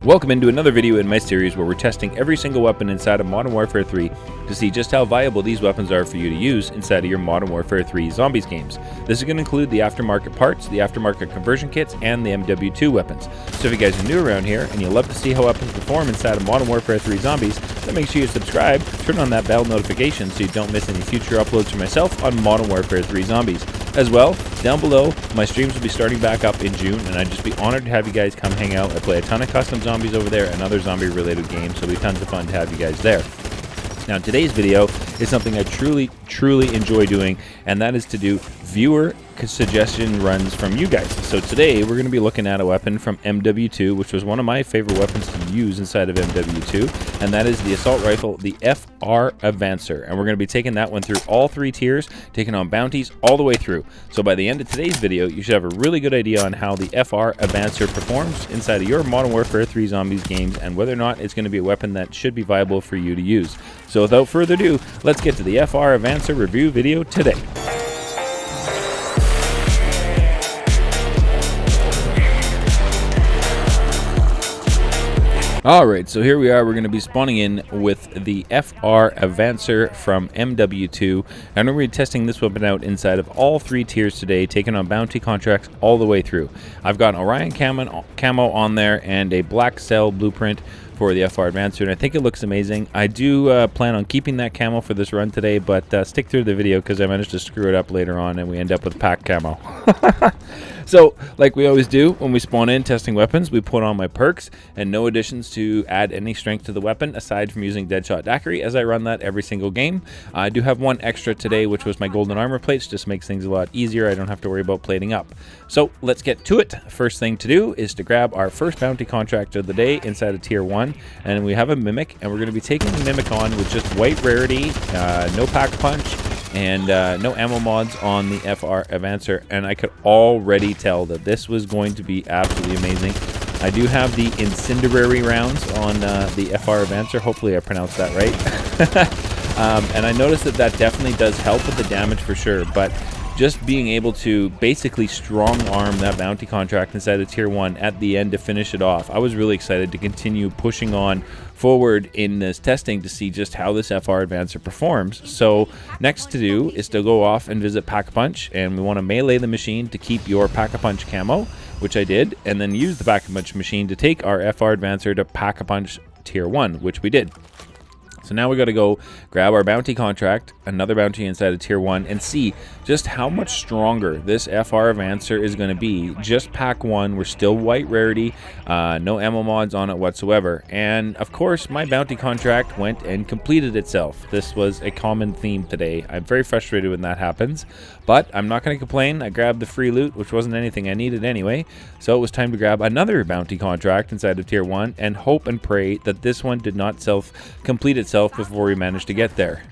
Welcome into another video in my series where we're testing every single weapon inside of Modern Warfare 3 to see just how viable these weapons are for you to use inside of your Modern Warfare 3 Zombies games. This is going to include the aftermarket parts, the aftermarket conversion kits, and the MW2 weapons. So if you guys are new around here and you love to see how weapons perform inside of Modern Warfare 3 Zombies, then make sure you subscribe, turn on that bell notification so you don't miss any future uploads from myself on Modern Warfare 3 Zombies. As well, down below, my streams will be starting back up in June, and I'd just be honored to have you guys come hang out. I play a ton of custom zombies over there and other zombie-related games, so it'll be tons of fun to have you guys there. Now, today's video is something I truly enjoy doing, and that is to do viewer suggestion runs from you guys. So today we're going to be looking at a weapon from MW2, which was one of my favorite weapons to use inside of MW2, and that is the assault rifle, the FR Avancer. And we're going to be taking that one through all three tiers, taking on bounties all the way through. So by the end of today's video, you should have a really good idea on how the FR Avancer performs inside of your Modern Warfare 3 Zombies games, and whether or not it's going to be a weapon that should be viable for you to use. So without further ado, let's get to the FR Avancer review video today. Alright, so here we are. We're going to be spawning in with the FR Avancer from MW2, and we're going to be testing this weapon out inside of all three tiers today, taking on bounty contracts all the way through. I've got an Orion camo on there and a black cell blueprint for the FR Avancer, and I think it looks amazing. I do plan on keeping that camo for this run today, but stick through the video because I managed to screw it up later on and we end up with pack camo. So, like we always do when we spawn in testing weapons, we put on my perks and no additions to add any strength to the weapon aside from using Deadshot Daiquiri, as I run that every single game. I do have one extra today, which was my golden armor plates. Just makes things a lot easier. I don't have to worry about plating up. So let's get to it. First thing to do is to grab our first bounty contract of the day inside of tier 1, and we have a Mimic, and we're going to be taking the Mimic on with just white rarity, no pack punch, and no ammo mods on the FR Avancer, and I could already tell that this was going to be absolutely amazing. I do have the incendiary rounds on the FR Avancer. Hopefully I pronounced that right. And I noticed that that definitely does help with the damage for sure, but just being able to basically strong arm that bounty contract inside of tier 1 at the end to finish it off, I was really excited to continue pushing on forward in this testing to see just how this FR Avancer performs. So next to do is to go off and visit Pack-a-Punch, and we want to melee the machine to keep your Pack-a-Punch camo, which I did, and then use the Pack-a-Punch machine to take our FR Avancer to Pack-a-Punch tier 1, which we did. So now we got to go grab our bounty contract, another bounty inside of tier 1, and see just how much stronger this FR Avancer is going to be. Just pack 1, we're still white rarity, no ammo mods on it whatsoever. And of course, my bounty contract went and completed itself. This was a common theme today. I'm very frustrated when that happens, but I'm not going to complain. I grabbed the free loot, which wasn't anything I needed anyway. So it was time to grab another bounty contract inside of tier 1 and hope and pray that this one did not complete itself before we managed to get there.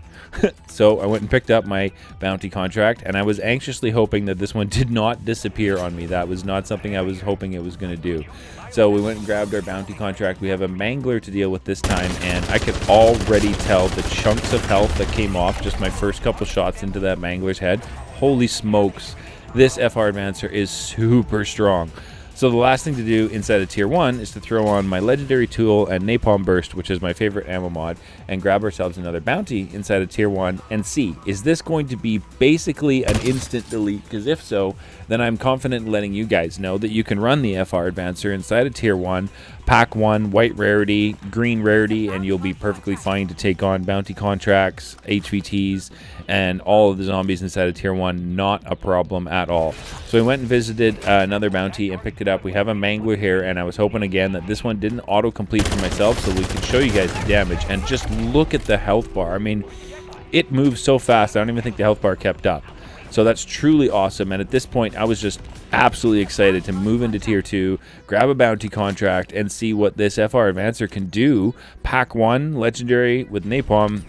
So I went and picked up my bounty contract, and I was anxiously hoping that this one did not disappear on me. That was not something I was hoping it was going to do. So we went and grabbed our bounty contract. We have a Mangler to deal with this time, and I could already tell the chunks of health that came off just my first couple shots into that Mangler's head. Holy smokes, this FR Avancer is super strong. So the last thing to do inside of tier 1 is to throw on my legendary tool and napalm burst, which is my favorite ammo mod, and grab ourselves another bounty inside of tier 1 and see, is this going to be basically an instant delete? Because if so, then I'm confident in letting you guys know that you can run the FR Avancer inside of tier 1, pack 1, white rarity, green rarity, and you'll be perfectly fine to take on bounty contracts, HVTs, and all of the zombies inside of tier 1. Not a problem at all. So we went and visited another bounty and picked it up. We have a Mangler here, and I was hoping again that this one didn't auto-complete for myself so we could show you guys the damage. And just look at the health bar. I mean, it moves so fast, I don't even think the health bar kept up. So that's truly awesome, and at this point I was just absolutely excited to move into tier 2, grab a bounty contract, and see what this FR Avancer can do. Pack 1, legendary with napalm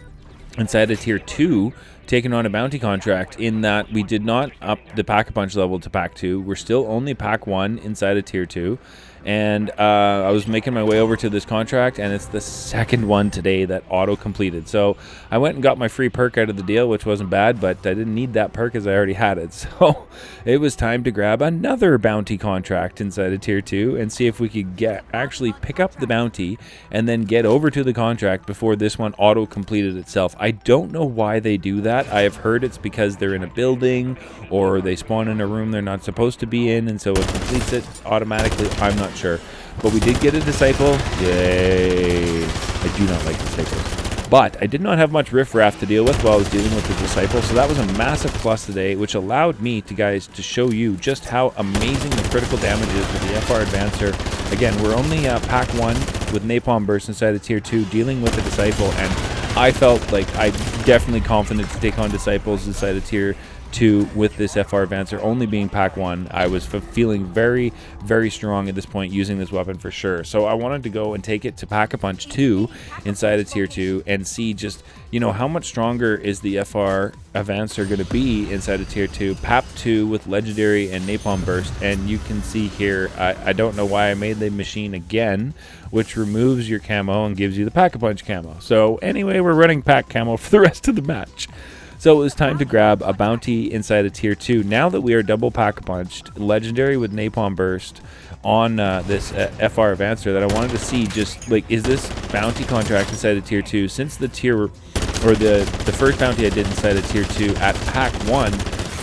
inside of tier 2 taken on a bounty contract in that we did not up the Pack-a-Punch level to Pack 2. We're still only Pack 1 inside of Tier 2. And I was making my way over to this contract, and it's the second one today that auto-completed. So I went and got my free perk out of the deal, which wasn't bad, but I didn't need that perk as I already had it. So it was time to grab another bounty contract inside of Tier 2 and see if we could actually pick up the bounty and then get over to the contract before this one auto-completed itself. I don't know why they do that. I have heard it's because they're in a building or they spawn in a room they're not supposed to be in, and so it completes it automatically. I'm not sure, but we did get a disciple. Yay! I do not like disciples, but I did not have much riffraff to deal with while I was dealing with the disciple, so that was a massive plus today, which allowed me to show you just how amazing the critical damage is with the FR Avancer. Again, we're only Pack 1 with Napalm Burst inside of Tier 2 dealing with the disciple, and I felt like I'm definitely confident to take on disciples inside of Tier 2 with this FR Avancer only being Pack 1. I was feeling very, very strong at this point using this weapon for sure. So I wanted to go and take it to Pack-a-Punch 2 inside of Tier 2 and see just, you know, how much stronger is the FR Avancer going to be inside of Tier 2. PAP 2 with Legendary and Napalm Burst, and you can see here, I don't know why I made the machine again, which removes your camo and gives you the Pack-a-Punch camo. So anyway, we're running Pack camo for the rest of the match. So it was time to grab a bounty inside of Tier 2. Now that we are double Pack-a-Punched, Legendary with Napalm Burst on this FR Avancer, that I wanted to see just, like, is this bounty contract inside of Tier 2? Since the tier, or the first bounty I did inside of Tier 2 at Pack 1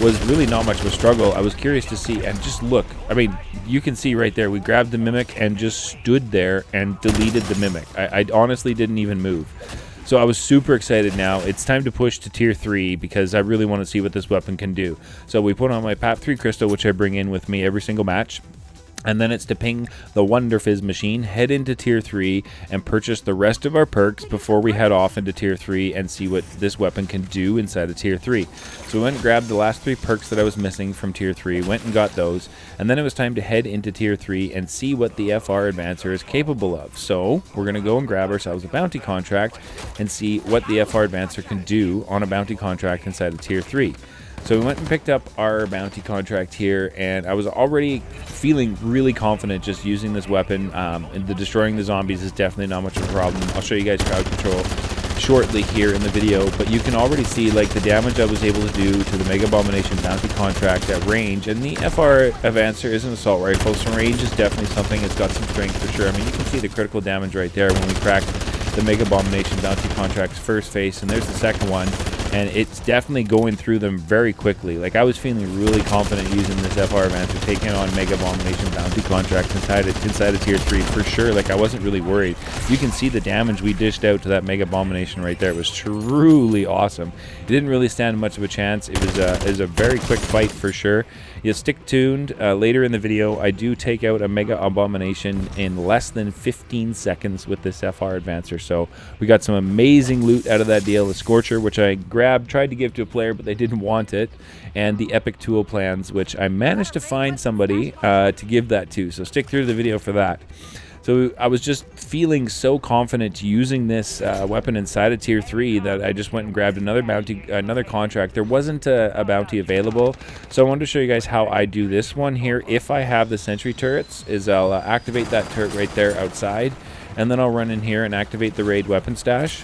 was really not much of a struggle, I was curious to see, and just look, I mean, you can see right there, we grabbed the Mimic and just stood there and deleted the Mimic. I honestly didn't even move. So I was super excited now. It's time to push to Tier 3 because I really want to see what this weapon can do. So we put on my PAP 3 crystal, which I bring in with me every single match. And then it's to ping the Wonder Fizz machine, head into Tier 3, and purchase the rest of our perks before we head off into Tier 3 and see what this weapon can do inside of Tier 3. So we went and grabbed the last 3 perks that I was missing from Tier 3, went and got those, and then it was time to head into Tier 3 and see what the FR Avancer is capable of. So we're going to go and grab ourselves a bounty contract and see what the FR Avancer can do on a bounty contract inside of Tier 3. So we went and picked up our bounty contract here, and I was already feeling really confident just using this weapon. And the destroying the zombies is definitely not much of a problem. I'll show you guys crowd control shortly here in the video, but you can already see like the damage I was able to do to the Mega Abomination bounty contract at range. And the FR Avancer is an assault rifle, so range is definitely something. It's got some strength for sure. I mean, you can see the critical damage right there when we cracked the Mega Abomination bounty contract's first face, and there's the second one. And it's definitely going through them very quickly. Like, I was feeling really confident using this FR Avancer, taking on Mega Abomination bounty contracts inside of Tier 3 for sure. Like, I wasn't really worried. You can see the damage we dished out to that Mega Abomination right there. It was truly awesome. It didn't really stand much of a chance. It was a very quick fight for sure. You stick tuned. Later in the video, I do take out a Mega Abomination in less than 15 seconds with this FR Avancer. So we got some amazing loot out of that deal. The Scorcher, which I grabbed, tried to give to a player, but they didn't want it. And the Epic Tool Plans, which I managed to find somebody to give that to. So stick through the video for that. So I was just feeling so confident using this weapon inside of Tier 3 that I just went and grabbed another bounty, another contract. There wasn't a bounty available, so I wanted to show you guys how I do this one here. If I have the sentry turrets, is I'll activate that turret right there outside, and then I'll run in here and activate the raid weapon stash.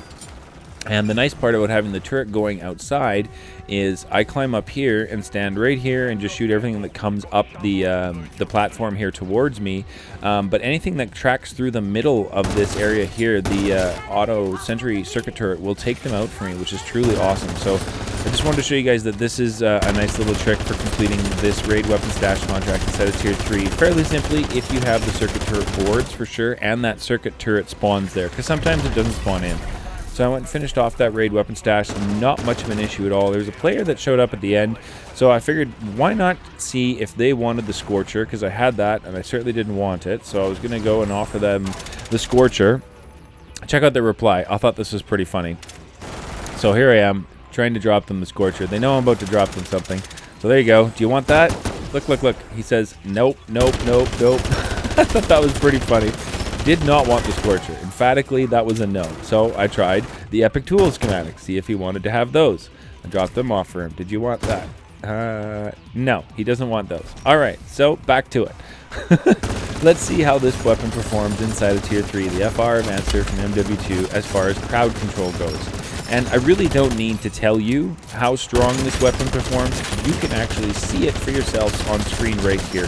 And the nice part about having the turret going outside is I climb up here and stand right here and just shoot everything that comes up the platform here towards me. But anything that tracks through the middle of this area here, the auto sentry circuit turret will take them out for me, which is truly awesome. So I just wanted to show you guys that this is a nice little trick for completing this raid weapon stash contract instead of Tier 3. Fairly simply, if you have the circuit turret boards for sure, and that circuit turret spawns there, because sometimes it doesn't spawn in. So I went and finished off that raid weapon stash. Not much of an issue at all. There's a player that showed up at the end, so I figured why not see if they wanted the Scorcher, because I had that and I certainly didn't want it. So I was going to go and offer them the Scorcher. Check out their reply. I thought this was pretty funny. So here I am trying to drop them the Scorcher. They know I'm about to drop them something. So there you go. Do you want that? Look, look, look. He says, nope, nope, nope, nope. I thought that was pretty funny. Did not want the Scorcher. Emphatically, that was a no. So I tried the Epic Tool schematics, see if he wanted to have those. Drop them off for him. Did you want that? No, he doesn't want those. All right, so back to it. Let's see how this weapon performs inside of Tier 3, the FR Avancer from MW2, as far as crowd control goes. And I really don't need to tell you how strong this weapon performs. You can actually see it for yourselves on screen right here.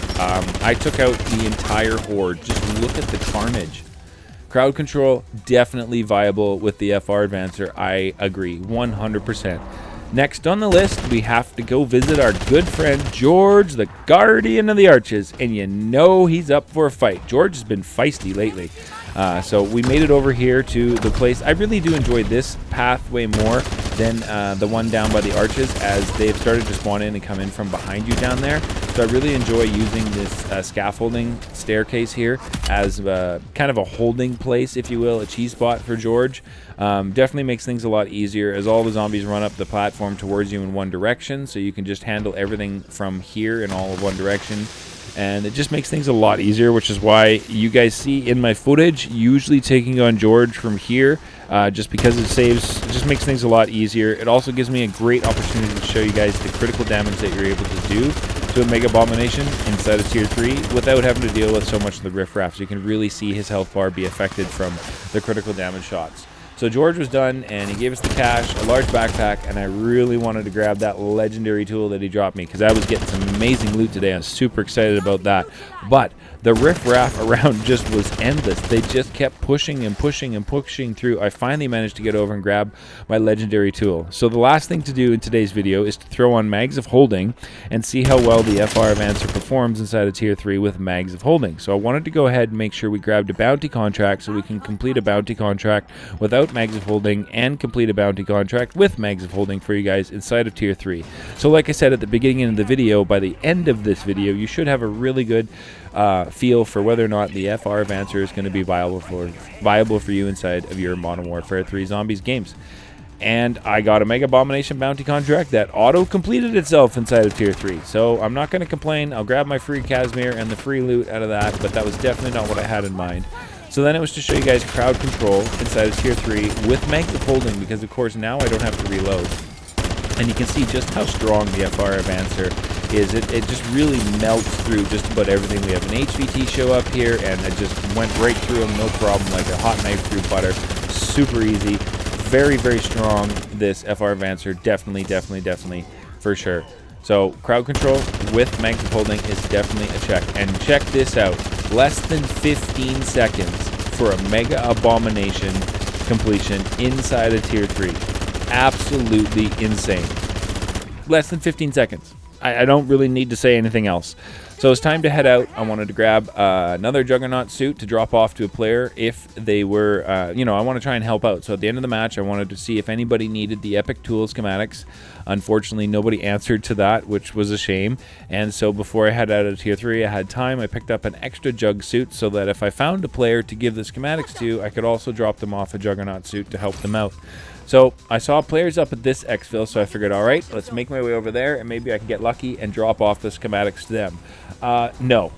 I took out the entire horde. Just look at the carnage. Crowd control, definitely viable with the FR Avancer. I agree, 100%. Next on the list, we have to go visit our good friend George, the Guardian of the Arches, and you know he's up for a fight. George has been feisty lately. So we made it over here to the place. I really do enjoy this pathway more than the one down by the arches, as they've started to spawn in and come in from behind you down there. So I really enjoy using this scaffolding staircase here as kind of a holding place, if you will, a cheese spot for George. Definitely makes things a lot easier as all the zombies run up the platform towards you in one direction, so you can just handle everything from here in all of one direction. And it just makes things a lot easier, which is why you guys see in my footage usually taking on George from here, just because it just makes things a lot easier. It also gives me a great opportunity to show you guys the critical damage that you're able to do to a Mega Abomination inside of Tier 3 without having to deal with so much of the riffraff. So you can really see his health bar be affected from the critical damage shots. So George was done, and he gave us the cash, a large backpack, and I really wanted to grab that legendary tool that he dropped me, because I was getting some amazing loot today. I was super excited about that. But the riffraff around just was endless. They just kept pushing and pushing and pushing through. I finally managed to get over and grab my legendary tool. So the last thing to do in today's video is to throw on Mags of Holding and see how well the FR Avancer performs inside of Tier 3 with Mags of Holding. So I wanted to go ahead and make sure we grabbed a bounty contract so we can complete a bounty contract without Mags of Holding and complete a bounty contract with Mags of Holding for you guys inside of Tier 3. So like I said at the beginning of the video, by the end of this video, you should have a really good feel for whether or not the FR Avancer is going to be viable for you inside of your Modern Warfare 3 Zombies games. And I got a Mega Abomination bounty contract that auto-completed itself inside of Tier 3. So I'm not going to complain. I'll grab my free Casimir and the free loot out of that, but that was definitely not what I had in mind. So then it was to show you guys crowd control inside of Tier 3 with Mags of Holding, because of course now I don't have to reload. And you can see just how strong the FR Avancer is. It just really melts through just about everything. We have an HVT show up here, and it just went right through them, no problem, like a hot knife through butter. Super easy. Very, very strong, this FR Avancer. Definitely, for sure. So, crowd control with Mags of Holding is definitely a check. And check this out. Less than 15 seconds for a Mega Abomination completion inside of Tier 3. Absolutely insane. Less than 15 seconds. I don't really need to say anything else. So it's time to head out. I wanted to grab another Juggernaut suit to drop off to a player if they were, I want to try and help out. So at the end of the match, I wanted to see if anybody needed the Epic Tool schematics. Unfortunately, nobody answered to that, which was a shame. And so before I head out of Tier 3, I had time. I picked up an extra Jug suit so that if I found a player to give the schematics to, I could also drop them off a Juggernaut suit to help them out. So I saw players up at this exfil, so I figured, all right, let's make my way over there, and maybe I can get lucky and drop off the schematics to them. No.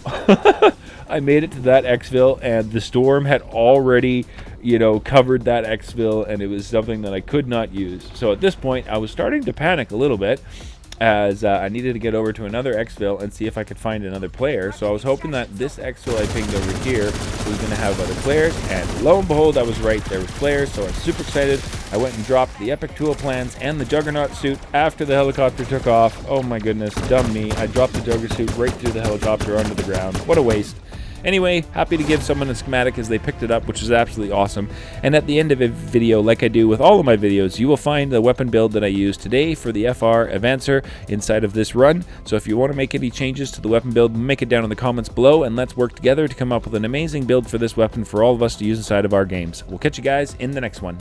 I made it to that exfil, and the storm had already, covered that exfil, and it was something that I could not use. So at this point, I was starting to panic a little bit, as I needed to get over to another exfil and see if I could find another player. So I was hoping that this exfil I pinged over here was going to have other players, and lo and behold, I was right. There was players, so I was super excited. I went and dropped the Epic Tool plans and the Juggernaut suit after the helicopter took off. Oh my goodness, dumb me. I dropped the Jugger suit right through the helicopter onto the ground. What a waste. Anyway, happy to give someone a schematic as they picked it up, which is absolutely awesome. And at the end of a video, like I do with all of my videos, you will find the weapon build that I used today for the FR Avancer inside of this run. So if you want to make any changes to the weapon build, make it down in the comments below, and let's work together to come up with an amazing build for this weapon for all of us to use inside of our games. We'll catch you guys in the next one.